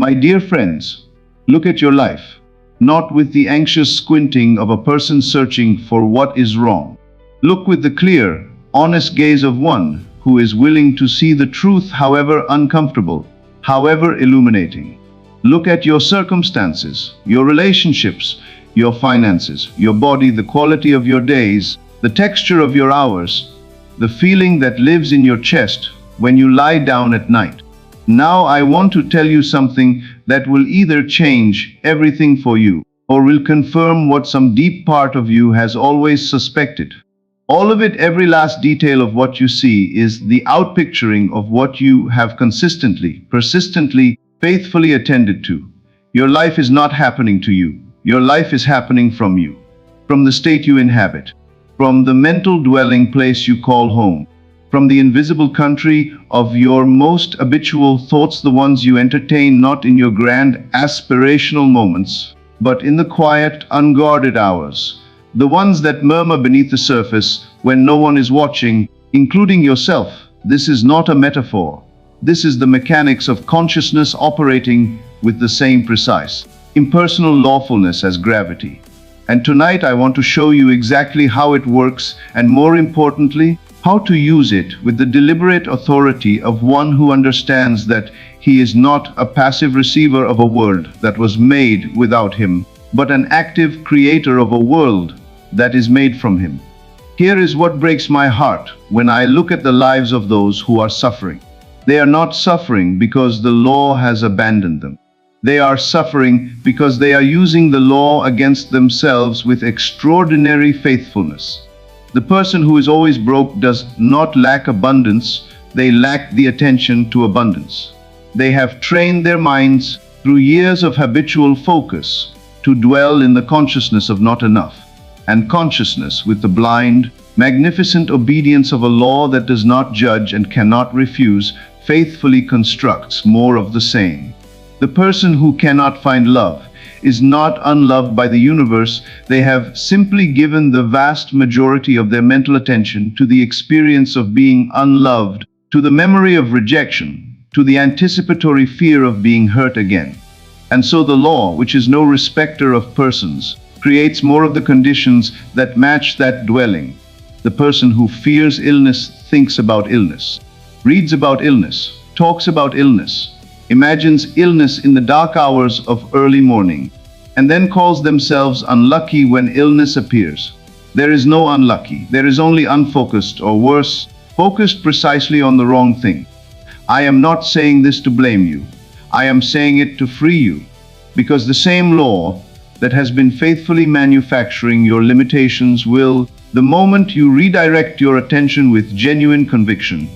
My dear friends, look at your life, not with the anxious squinting of a person searching for what is wrong. Look with the clear, honest gaze of one who is willing to see the truth, however uncomfortable, however illuminating. Look at your circumstances, your relationships, your finances, your body, the quality of your days, the texture of your hours, the feeling that lives in your chest when you lie down at night. Now I want to tell you something that will either change everything for you or will confirm what some deep part of you has always suspected. All of it, every last detail of what you see, is the outpicturing of what you have consistently, persistently, faithfully attended to. Your life is not happening to you. Your life is happening from you, from the state you inhabit, from the mental dwelling place you call home, from the invisible country of your most habitual thoughts, the ones you entertain not in your grand aspirational moments, but in the quiet, unguarded hours, the ones that murmur beneath the surface when no one is watching, including yourself. This is not a metaphor. This is the mechanics of consciousness operating with the same precise, impersonal lawfulness as gravity. And tonight I want to show you exactly how it works, and more importantly, how to use it with the deliberate authority of one who understands that he is not a passive receiver of a world that was made without him, but an active creator of a world that is made from him. Here is what breaks my heart when I look at the lives of those who are suffering. They are not suffering because the law has abandoned them. They are suffering because they are using the law against themselves with extraordinary faithfulness. The person who is always broke does not lack abundance, they lack the attention to abundance. They have trained their minds through years of habitual focus to dwell in the consciousness of not enough, and consciousness with the blind, magnificent obedience of a law that does not judge and cannot refuse, faithfully constructs more of the same. The person who cannot find love is not unloved by the universe. They have simply given the vast majority of their mental attention to the experience of being unloved, to the memory of rejection, to the anticipatory fear of being hurt again. And so the law, which is no respecter of persons, creates more of the conditions that match that dwelling. The person who fears illness thinks about illness, reads about illness, talks about illness, imagines illness in the dark hours of early morning, and then calls themselves unlucky when illness appears. There is no unlucky, there is only unfocused, or worse, focused precisely on the wrong thing. I am not saying this to blame you. I am saying it to free you, because the same law that has been faithfully manufacturing your limitations will, the moment you redirect your attention with genuine conviction,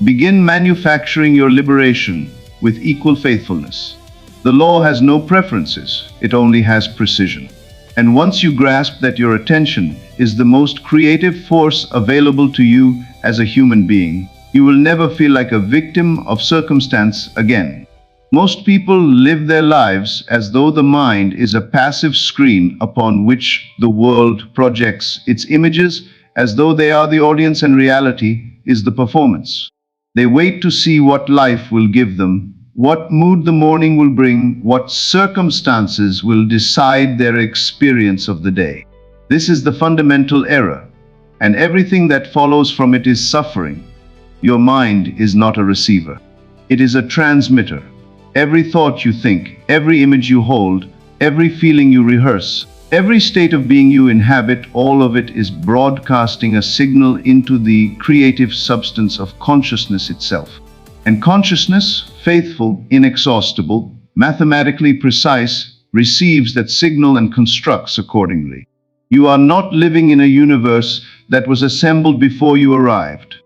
begin manufacturing your liberation with equal faithfulness. The law has no preferences, it only has precision. And once you grasp that your attention is the most creative force available to you as a human being, you will never feel like a victim of circumstance again. Most people live their lives as though the mind is a passive screen upon which the world projects its images, as though they are the audience and reality is the performance. They wait to see what life will give them, what mood the morning will bring, what circumstances will decide their experience of the day. This is the fundamental error, and everything that follows from it is suffering. Your mind is not a receiver. It is a transmitter. Every thought you think, every image you hold, every feeling you rehearse, every state of being you inhabit, all of it is broadcasting a signal into the creative substance of consciousness itself. And consciousness, faithful, inexhaustible, mathematically precise, receives that signal and constructs accordingly. You are not living in a universe that was assembled before you arrived.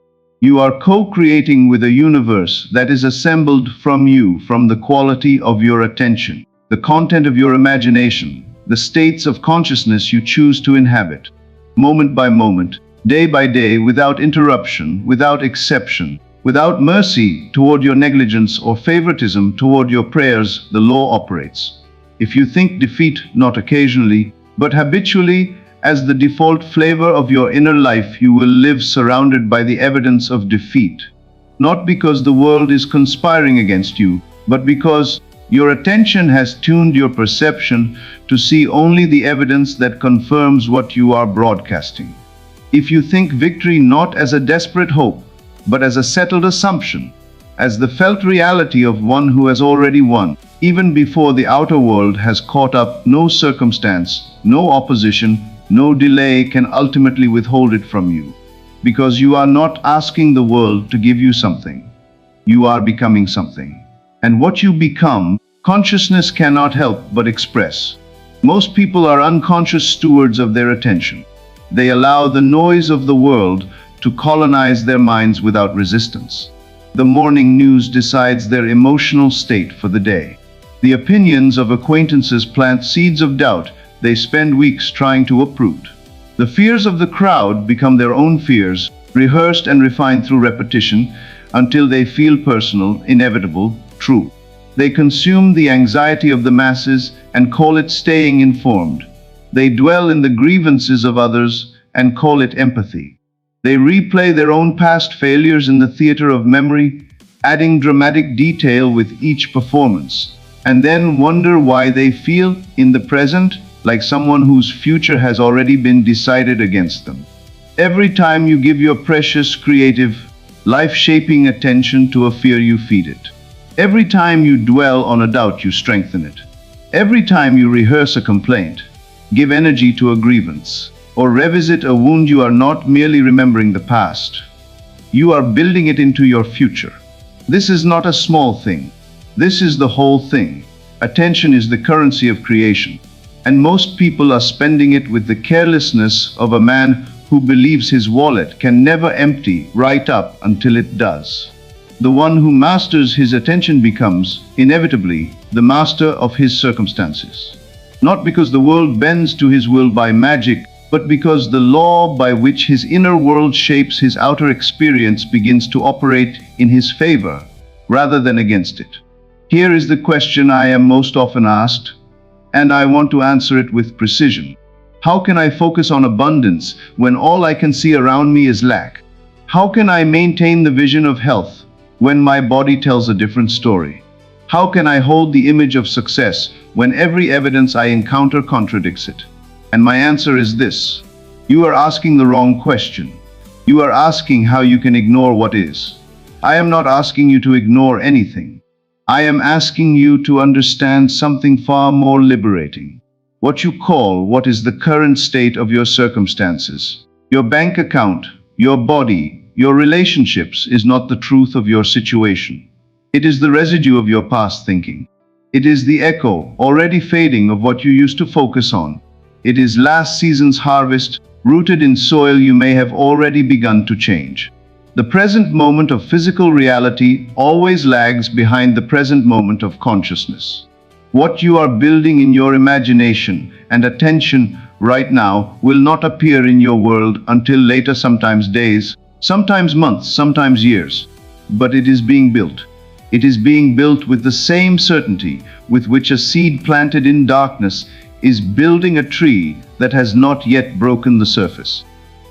You are co-creating with a universe that is assembled from you, from the quality of your attention, the content of your imagination, the states of consciousness you choose to inhabit. Moment by moment, day by day, without interruption, without exception, without mercy toward your negligence or favoritism toward your prayers, the law operates. If you think defeat not occasionally, but habitually, as the default flavor of your inner life, you will live surrounded by the evidence of defeat. Not because the world is conspiring against you, but because Your attention has tuned your perception to see only the evidence that confirms what you are broadcasting. If you think victory not as a desperate hope, but as a settled assumption, as the felt reality of one who has already won, even before the outer world has caught up, no circumstance, no opposition, no delay can ultimately withhold it from you. Because you are not asking the world to give you something. You are becoming something. And what you become, consciousness cannot help but express. Most people are unconscious stewards of their attention. They allow the noise of the world to colonize their minds without resistance. The morning news decides their emotional state for the day. The opinions of acquaintances plant seeds of doubt they spend weeks trying to uproot. The fears of the crowd become their own fears, rehearsed and refined through repetition until they feel personal, inevitable, true. They consume the anxiety of the masses and call it staying informed. They dwell in the grievances of others and call it empathy. They replay their own past failures in the theater of memory, adding dramatic detail with each performance, and then wonder why they feel, in the present, like someone whose future has already been decided against them. Every time you give your precious, creative, life-shaping attention to a fear, you feed it. Every time you dwell on a doubt, you strengthen it. Every time you rehearse a complaint, give energy to a grievance, or revisit a wound, you are not merely remembering the past. You are building it into your future. This is not a small thing. This is the whole thing. Attention is the currency of creation. And most people are spending it with the carelessness of a man who believes his wallet can never empty right up until it does. The one who masters his attention becomes, inevitably, the master of his circumstances. Not because the world bends to his will by magic, but because the law by which his inner world shapes his outer experience begins to operate in his favor, rather than against it. Here is the question I am most often asked, and I want to answer it with precision. How can I focus on abundance when all I can see around me is lack? How can I maintain the vision of health when my body tells a different story? How can I hold the image of success when every evidence I encounter contradicts it? And my answer is this: you are asking the wrong question. You are asking how you can ignore what is. I am not asking you to ignore anything. I am asking you to understand something far more liberating. What you call what is the current state of your circumstances, your bank account, your body, your relationships, is not the truth of your situation. It is the residue of your past thinking. It is the echo, already fading, of what you used to focus on. It is last season's harvest, rooted in soil you may have already begun to change. The present moment of physical reality always lags behind the present moment of consciousness. What you are building in your imagination and attention right now will not appear in your world until later, sometimes days, sometimes months, sometimes years. But it is being built. It is being built with the same certainty with which a seed planted in darkness is building a tree that has not yet broken the surface.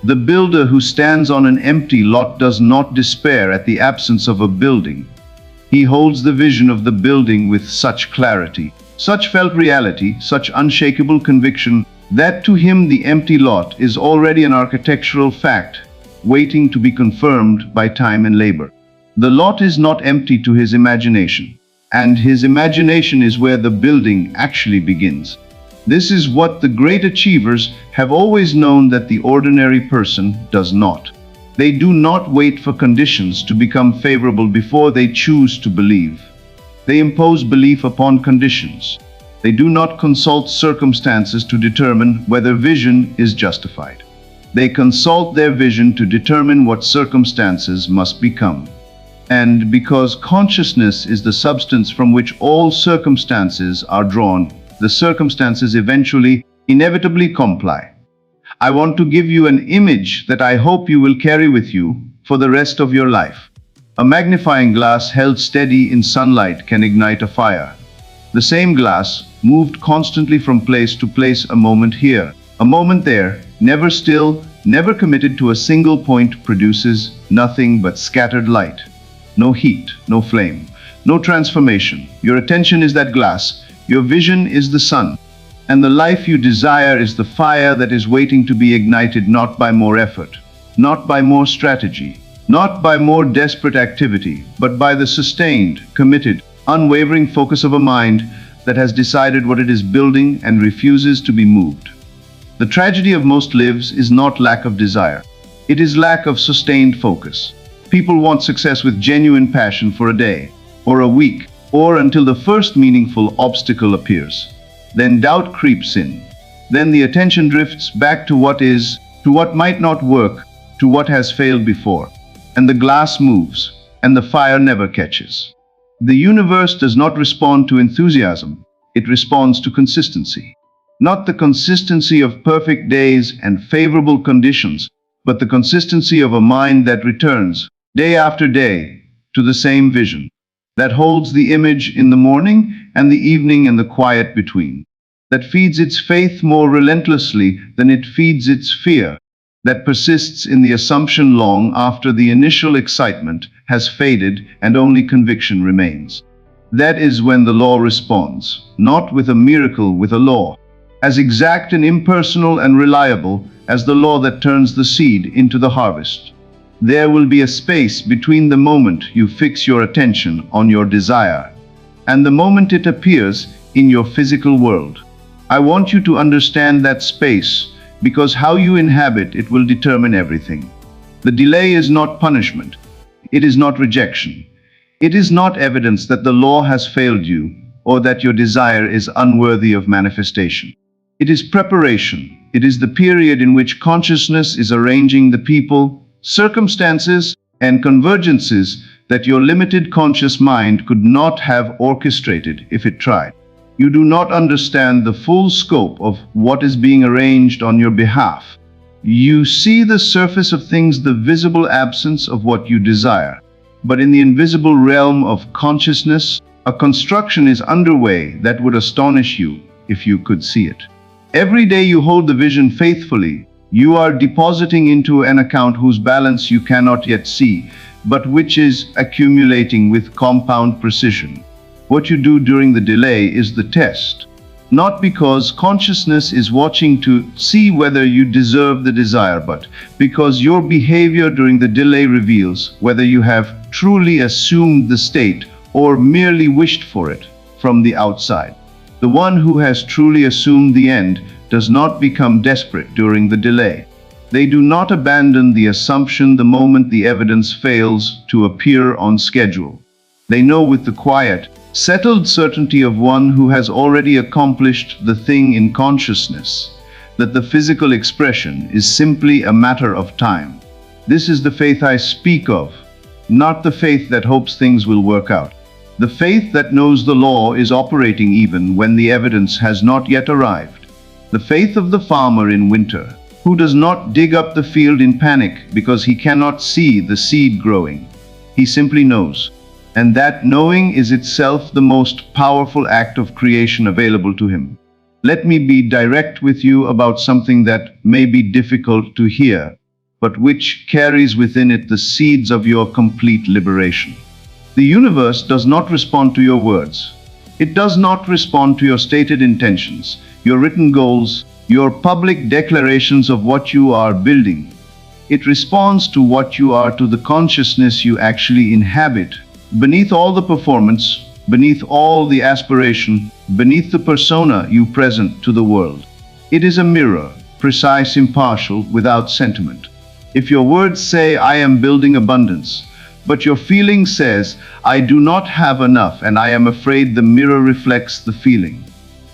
The builder who stands on an empty lot does not despair at the absence of a building. He holds the vision of the building with such clarity, such felt reality, such unshakable conviction, that to him the empty lot is already an architectural fact, waiting to be confirmed by time and labor. The lot is not empty to his imagination, and his imagination is where the building actually begins. This is what the great achievers have always known that the ordinary person does not. They do not wait for conditions to become favorable before they choose to believe. They impose belief upon conditions. They do not consult circumstances to determine whether vision is justified. They consult their vision to determine what circumstances must become. And because consciousness is the substance from which all circumstances are drawn, the circumstances eventually, inevitably comply. I want to give you an image that I hope you will carry with you for the rest of your life. A magnifying glass held steady in sunlight can ignite a fire. The same glass, moved constantly from place to place, a moment here, a moment there, never still, never committed to a single point, produces nothing but scattered light. No heat, no flame, no transformation. Your attention is that glass, your vision is the sun, and the life you desire is the fire that is waiting to be ignited, not by more effort, not by more strategy, not by more desperate activity, but by the sustained, committed, unwavering focus of a mind that has decided what it is building and refuses to be moved. The tragedy of most lives is not lack of desire. It is lack of sustained focus. People want success with genuine passion for a day, or a week, or until the first meaningful obstacle appears. Then doubt creeps in. Then the attention drifts back to what is, to what might not work, to what has failed before. And the glass moves, and the fire never catches. The universe does not respond to enthusiasm. It responds to consistency. Not the consistency of perfect days and favorable conditions, but the consistency of a mind that returns, day after day, to the same vision, that holds the image in the morning and the evening and the quiet between, that feeds its faith more relentlessly than it feeds its fear, that persists in the assumption long after the initial excitement has faded and only conviction remains. That is when the law responds, not with a miracle, with a law, as exact and impersonal and reliable as the law that turns the seed into the harvest. There will be a space between the moment you fix your attention on your desire and the moment it appears in your physical world. I want you to understand that space, because how you inhabit it will determine everything. The delay is not punishment. It is not rejection. It is not evidence that the law has failed you or that your desire is unworthy of manifestation. It is preparation. It is the period in which consciousness is arranging the people, circumstances, and convergences that your limited conscious mind could not have orchestrated if it tried. You do not understand the full scope of what is being arranged on your behalf. You see the surface of things, the visible absence of what you desire. But in the invisible realm of consciousness, a construction is underway that would astonish you if you could see it. Every day you hold the vision faithfully, you are depositing into an account whose balance you cannot yet see, but which is accumulating with compound precision. What you do during the delay is the test, not because consciousness is watching to see whether you deserve the desire, but because your behavior during the delay reveals whether you have truly assumed the state or merely wished for it from the outside. The one who has truly assumed the end does not become desperate during the delay. They do not abandon the assumption the moment the evidence fails to appear on schedule. They know with the quiet, settled certainty of one who has already accomplished the thing in consciousness, that the physical expression is simply a matter of time. This is the faith I speak of, not the faith that hopes things will work out. The faith that knows the law is operating even when the evidence has not yet arrived. The faith of the farmer in winter, who does not dig up the field in panic because he cannot see the seed growing. He simply knows. And that knowing is itself the most powerful act of creation available to him. Let me be direct with you about something that may be difficult to hear, but which carries within it the seeds of your complete liberation. The universe does not respond to your words. It does not respond to your stated intentions, your written goals, your public declarations of what you are building. It responds to what you are, to the consciousness you actually inhabit. Beneath all the performance, beneath all the aspiration, beneath the persona you present to the world. It is a mirror, precise, impartial, without sentiment. If your words say, "I am building abundance," but your feeling says, "I do not have enough and I am afraid," the mirror reflects the feeling.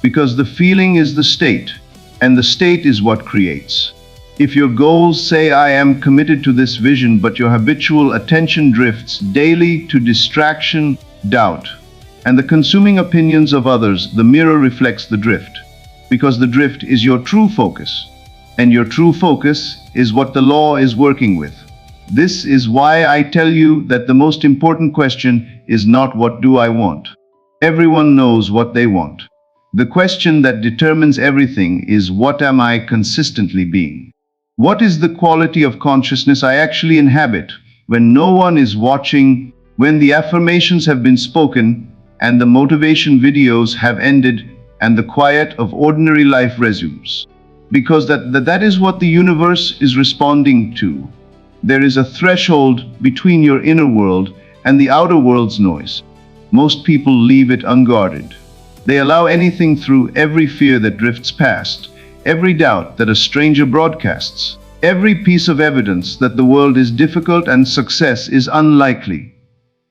Because the feeling is the state, and the state is what creates. If your goals say, "I am committed to this vision," but your habitual attention drifts daily to distraction, doubt, and the consuming opinions of others, the mirror reflects the drift. Because the drift is your true focus, and your true focus is what the law is working with. This is why I tell you that the most important question is not "What do I want?" Everyone knows what they want. The question that determines everything is, "What am I consistently being?" What is the quality of consciousness I actually inhabit when no one is watching, When the affirmations have been spoken, and the motivation videos have ended, and the quiet of ordinary life resumes. Because that is what the universe is responding to. There is a threshold between your inner world and the outer world's noise. Most people leave it unguarded. They allow anything through, every fear that drifts past, every doubt that a stranger broadcasts, every piece of evidence that the world is difficult and success is unlikely.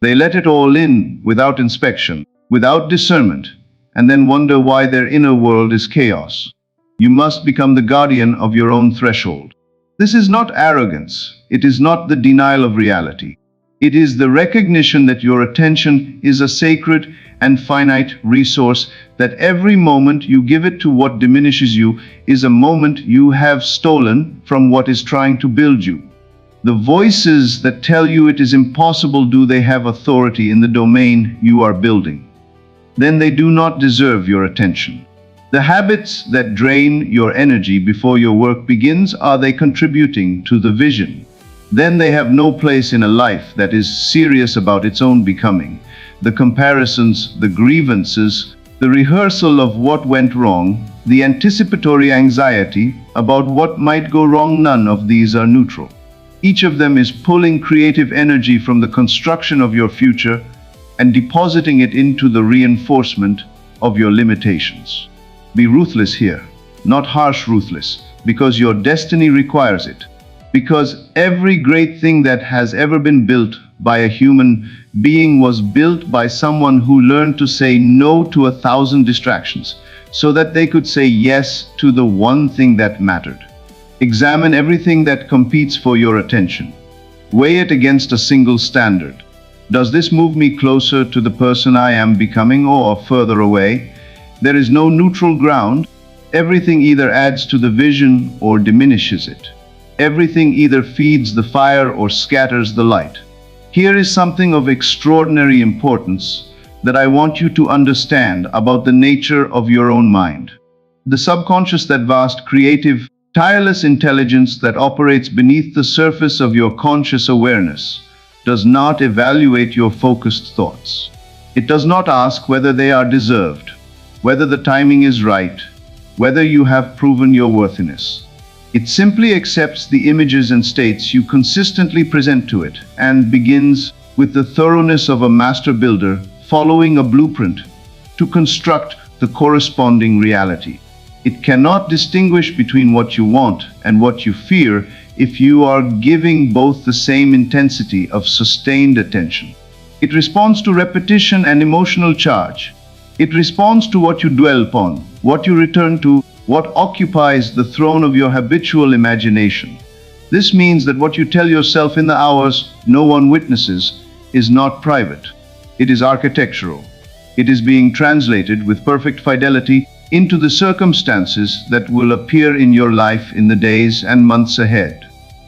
They let it all in without inspection, without discernment, and then wonder why their inner world is chaos. You must become the guardian of your own threshold. This is not arrogance. It is not the denial of reality. It is the recognition that your attention is a sacred and finite resource, that every moment you give it to what diminishes you is a moment you have stolen from what is trying to build you. The voices that tell you it is impossible, do they have authority in the domain you are building? Then they do not deserve your attention. The habits that drain your energy before your work begins, are they contributing to the vision? Then they have no place in a life that is serious about its own becoming. The comparisons, the grievances, the rehearsal of what went wrong, the anticipatory anxiety about what might go wrong, none of these are neutral. Each of them is pulling creative energy from the construction of your future and depositing it into the reinforcement of your limitations. Be ruthless here, not harsh ruthless, because your destiny requires it. Because every great thing that has ever been built by a human being was built by someone who learned to say no to 1,000 distractions, so that they could say yes to the one thing that mattered. Examine everything that competes for your attention. Weigh it against a single standard. Does this move me closer to the person I am becoming, or further away? There is no neutral ground. Everything either adds to the vision or diminishes it. Everything either feeds the fire or scatters the light. Here is something of extraordinary importance that I want you to understand about the nature of your own mind. The subconscious, that vast, creative, tireless intelligence that operates beneath the surface of your conscious awareness, does not evaluate your focused thoughts. It does not ask whether they are deserved, whether the timing is right, whether you have proven your worthiness. It simply accepts the images and states you consistently present to it, and begins, with the thoroughness of a master builder, following a blueprint, to construct the corresponding reality. It cannot distinguish between what you want and what you fear if you are giving both the same intensity of sustained attention. It responds to repetition and emotional charge. It responds to what you dwell upon, what you return to, what occupies the throne of your habitual imagination. This means that what you tell yourself in the hours no one witnesses is not private. It is architectural. It is being translated with perfect fidelity into the circumstances that will appear in your life in the days and months ahead.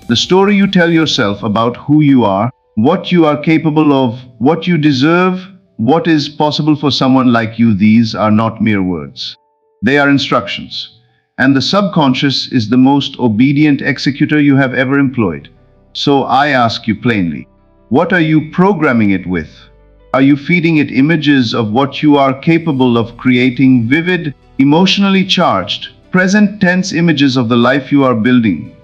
The story you tell yourself about who you are, what you are capable of, what you deserve, what is possible for someone like you, these are not mere words. They are instructions. And the subconscious is the most obedient executor you have ever employed. So I ask you plainly, what are you programming it with? Are you feeding it images of what you are capable of creating, vivid, emotionally charged, present tense images of the life you are building?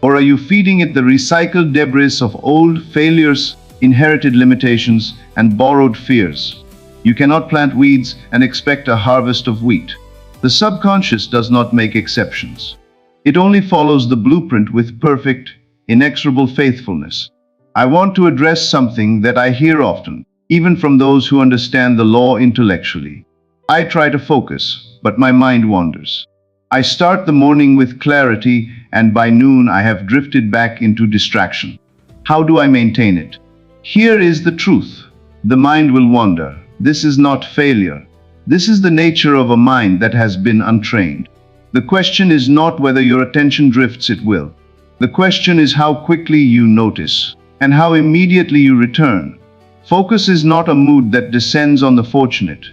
Or are you feeding it the recycled debris of old failures, inherited limitations, and borrowed fears? You cannot plant weeds and expect a harvest of wheat. The subconscious does not make exceptions. It only follows the blueprint with perfect, inexorable faithfulness. I want to address something that I hear often, even from those who understand the law intellectually. I try to focus, but my mind wanders. I start the morning with clarity, and by noon I have drifted back into distraction. How do I maintain it? Here is the truth. The mind will wander. This is not failure. This is the nature of a mind that has been untrained. The question is not whether your attention drifts, it will. The question is how quickly you notice, and how immediately you return. Focus is not a mood that descends on the fortunate.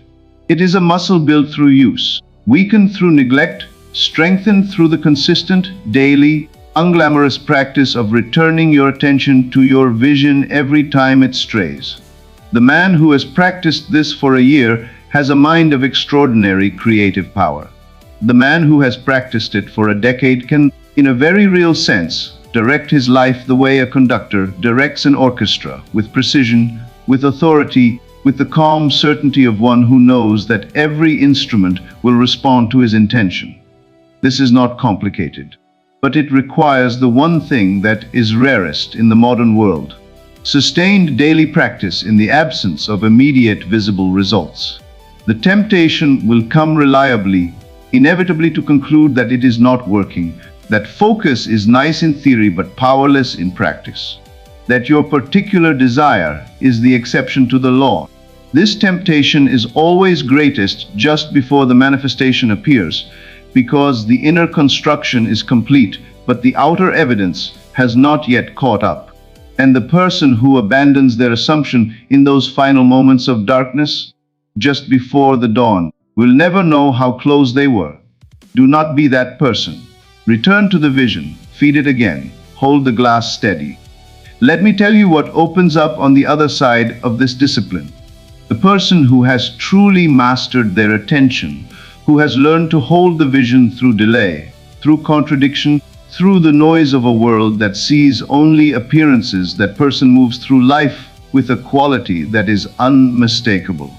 It is a muscle built through use, weakened through neglect, strengthened through the consistent, daily, unglamorous practice of returning your attention to your vision every time it strays. The man who has practiced this for a year has a mind of extraordinary creative power. The man who has practiced it for a decade can, in a very real sense, direct his life the way a conductor directs an orchestra, with precision, with authority, with the calm certainty of one who knows that every instrument will respond to his intention. This is not complicated, but it requires the one thing that is rarest in the modern world: sustained daily practice in the absence of immediate visible results. The temptation will come reliably, inevitably, to conclude that it is not working, that focus is nice in theory but powerless in practice, that your particular desire is the exception to the law. This temptation is always greatest just before the manifestation appears, because the inner construction is complete, but the outer evidence has not yet caught up. And the person who abandons their assumption in those final moments of darkness, just before the dawn, will never know how close they were. Do not be that person. Return to the vision, feed it again, hold the glass steady. Let me tell you what opens up on the other side of this discipline. The person who has truly mastered their attention, who has learned to hold the vision through delay, through contradiction, through the noise of a world that sees only appearances, that person moves through life with a quality that is unmistakable.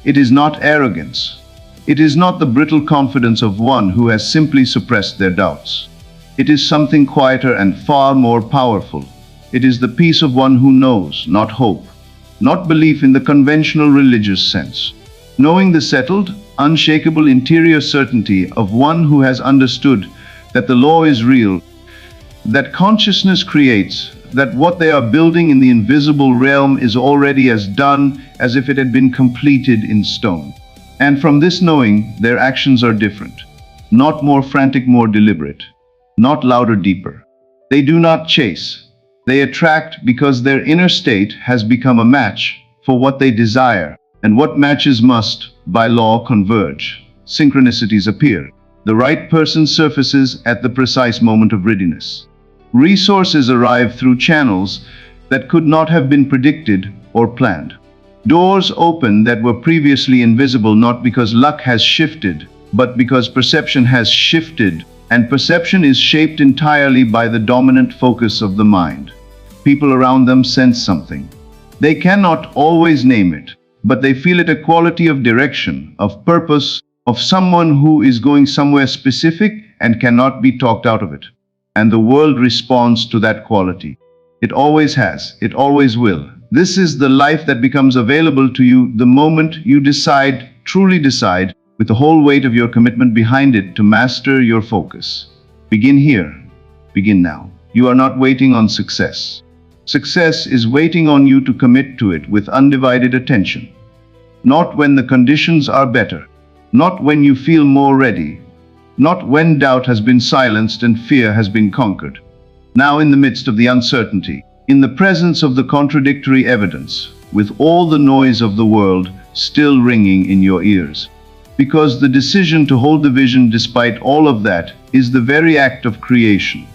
It is not arrogance. It is not the brittle confidence of one who has simply suppressed their doubts. It is something quieter and far more powerful. It is the peace of one who knows, not hope, not belief in the conventional religious sense. Knowing the settled, unshakable interior certainty of one who has understood that the law is real, that consciousness creates, that what they are building in the invisible realm is already as done as if it had been completed in stone. And from this knowing, their actions are different, not more frantic, more deliberate, not louder, deeper. They do not chase. They attract because their inner state has become a match for what they desire, and what matches must, by law, converge. Synchronicities appear. The right person surfaces at the precise moment of readiness. Resources arrive through channels that could not have been predicted or planned. Doors open that were previously invisible, not because luck has shifted, but because perception has shifted, and perception is shaped entirely by the dominant focus of the mind. People around them sense something. They cannot always name it, but they feel it, a quality of direction, of purpose, of someone who is going somewhere specific and cannot be talked out of it. And the world responds to that quality. It always has, it always will. This is the life that becomes available to you the moment you decide, truly decide, with the whole weight of your commitment behind it, to master your focus. Begin here. Begin now. You are not waiting on success. Success is waiting on you to commit to it with undivided attention. Not when the conditions are better. Not when you feel more ready. Not when doubt has been silenced and fear has been conquered. Now, in the midst of the uncertainty, in the presence of the contradictory evidence, with all the noise of the world still ringing in your ears. Because the decision to hold the vision despite all of that is the very act of creation.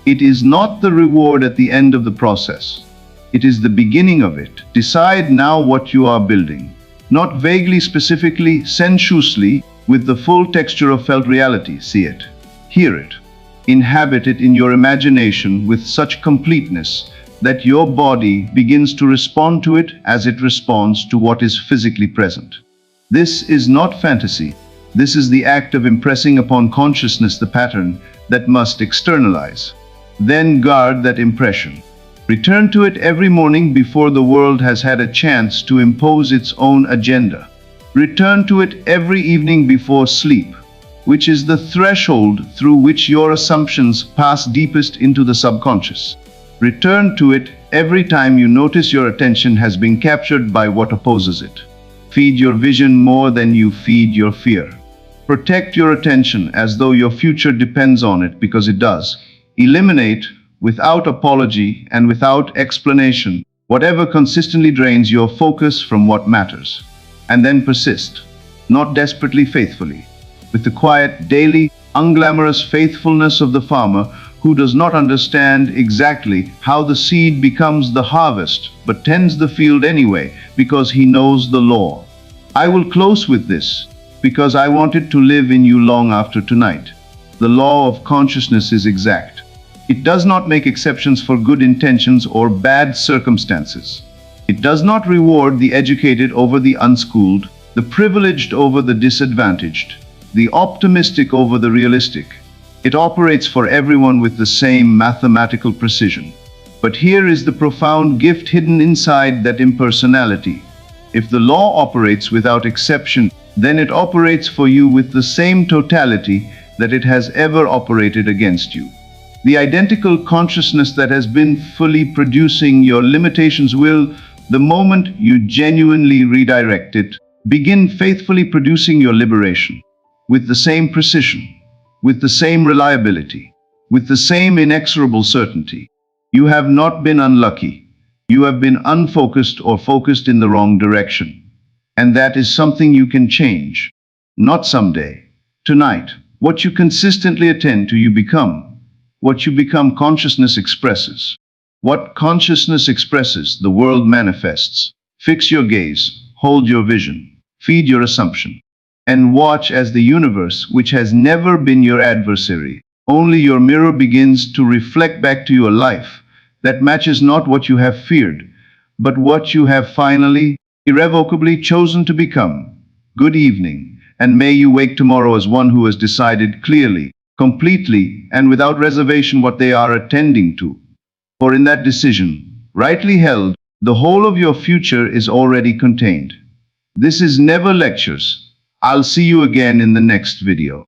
It is not the reward at the end of the process. It is the beginning of it. Decide now what you are building. Not vaguely, specifically, sensuously, with the full texture of felt reality. See it, hear it, inhabit it in your imagination with such completeness that your body begins to respond to it as it responds to what is physically present. This is not fantasy. This is the act of impressing upon consciousness the pattern that must externalize. Then guard that impression. Return to it every morning before the world has had a chance to impose its own agenda. Return to it every evening before sleep, which is the threshold through which your assumptions pass deepest into the subconscious. Return to it every time you notice your attention has been captured by what opposes it. Feed your vision more than you feed your fear. Protect your attention as though your future depends on it, because it does. Eliminate, without apology and without explanation, whatever consistently drains your focus from what matters. And then persist, not desperately, faithfully, with the quiet, daily, unglamorous faithfulness of the farmer who does not understand exactly how the seed becomes the harvest, but tends the field anyway, because he knows the law. I will close with this, because I wanted to live in you long after tonight. The law of consciousness is exact. It does not make exceptions for good intentions or bad circumstances. It does not reward the educated over the unschooled, the privileged over the disadvantaged, the optimistic over the realistic. It operates for everyone with the same mathematical precision. But here is the profound gift hidden inside that impersonality. If the law operates without exception, then it operates for you with the same totality that it has ever operated against you. The identical consciousness that has been fully producing your limitations will, the moment you genuinely redirect it, begin faithfully producing your liberation, with the same precision, with the same reliability, with the same inexorable certainty. You have not been unlucky. You have been unfocused or focused in the wrong direction. And that is something you can change. Not someday. Tonight. What you consistently attend to, you become. What you become, consciousness expresses. What consciousness expresses, the world manifests. Fix your gaze, hold your vision, feed your assumption, and watch as the universe, which has never been your adversary, only your mirror, begins to reflect back to your life that matches not what you have feared, but what you have finally, irrevocably chosen to become. Good evening, and may you wake tomorrow as one who has decided clearly, completely, and without reservation what they are attending to. For in that decision, rightly held, the whole of your future is already contained. This is Never Lectures. I'll see you again in the next video.